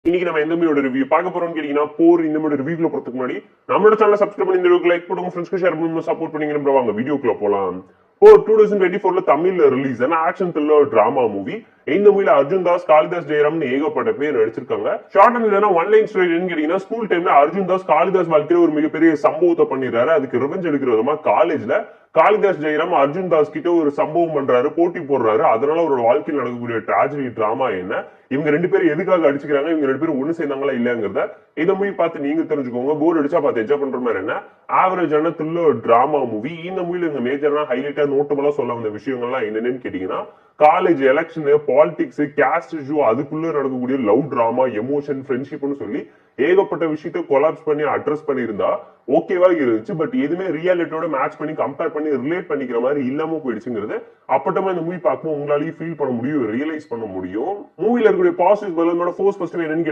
இன்னைக்கு நம்ம எந்த மூவியோட ரிவ்யூ பார்க்க போறோம்னு கேட்டீங்கன்னா போர் இந்த மாதிரி ரிவ்யூக்குள்ள போறதுக்கு முன்னாடி நம்மளோட சேனலை சப்ஸ்கிரைப் பண்ணி இந்த வீடியோக்கு லைக் போடுங்க, ஃப்ரெண்ட்ஸ்க்கு ஷேர் பண்ணி சப்போர்ட் பண்ணீங்க ப்ரோ. வாங்க வீடியோக்குள்ள போலாம். போர் 2024ல தமிழ்ல ரிலீஸ் ஆன ஆக்ஷன் த்ரில்லர் டிராமா மூவி. இந்த மூவில அர்ஜுன் தாஸ், காளிதாஸ் ஜெயராம்னு ஏகப்பட்ட பேர் நடிச்சிருக்காங்க. ஷார்ட் அண்ட் இல்லைன்னா ஒன் லைன் ஸ்டோரி கேட்டீங்கன்னா ஸ்கூல் டைம்ல அர்ஜுன் தாஸ் காளிதாஸ் வாழ்க்கையில ஒரு மிகப்பெரிய சம்பவத்தை பண்ணிடுறாரு. அதுக்கு ரிவெஞ்ச் எடுக்கிற விதமா காலேஜ்ல காளிதாஸ் ஜெயராம் அர்ஜுன் தாஸ் கிட்ட ஒரு சம்பவம் பண்றாரு, போட்டி போடுறாரு. அதனால அவரோட வாழ்க்கையில் நடக்கக்கூடிய டிராஜடி டிராமா என்ன, இவங்க ரெண்டு பேரும் எதுக்காக அடிச்சுக்கிறாங்க, இவங்க ரெண்டு பேரும் ஒண்ணு சேர்ந்தாங்களா இல்லங்கிறத இதை மூவி பார்த்து நீங்க தெரிஞ்சுக்கோங்க. போர் அடிச்சா பார்த்து என்ஜாய் பண்ற மாதிரி என்ன ஆவரேஜான த்ரில்லர் டிராமா மூவி. இந்த மூவில இந்த மேஜரா ஹைலைட்டா நோட்டபுளா சொல்ல வந்த விஷயங்கள்லாம் என்னன்னு கேட்டீங்கன்னா college election, politics, caste issue, அதுக்குள்ள நடக்கக்கூடிய லவ் டிராமா, எமோஷன், ஃப்ரெண்ட்ஷிப்னு சொல்லி ஏகப்பட்ட விஷயத்தை கொலாப்ஸ் பண்ணி அட்ரஸ் பண்ணியிருந்தா ஓகேவா இருந்துச்சு. பட் எதுவுமே ரியாலிட்டியோட மேட்ச் பண்ணி கம்பேர் பண்ணி ரிலேட் பண்ணிக்கிற மாதிரி இல்லாம போயிடுச்சுங்கிறது அப்பட்டமா இந்த மூவி பார்க்கும்போது உங்களாலேயே ஃபீல் பண்ண முடியும், ரியலைஸ் பண்ண முடியும். மூவில இருக்கக்கூடிய பாசிட்டிவ் ஃபோர்ஸ் ஃபர்ஸ்ட் என்னன்னு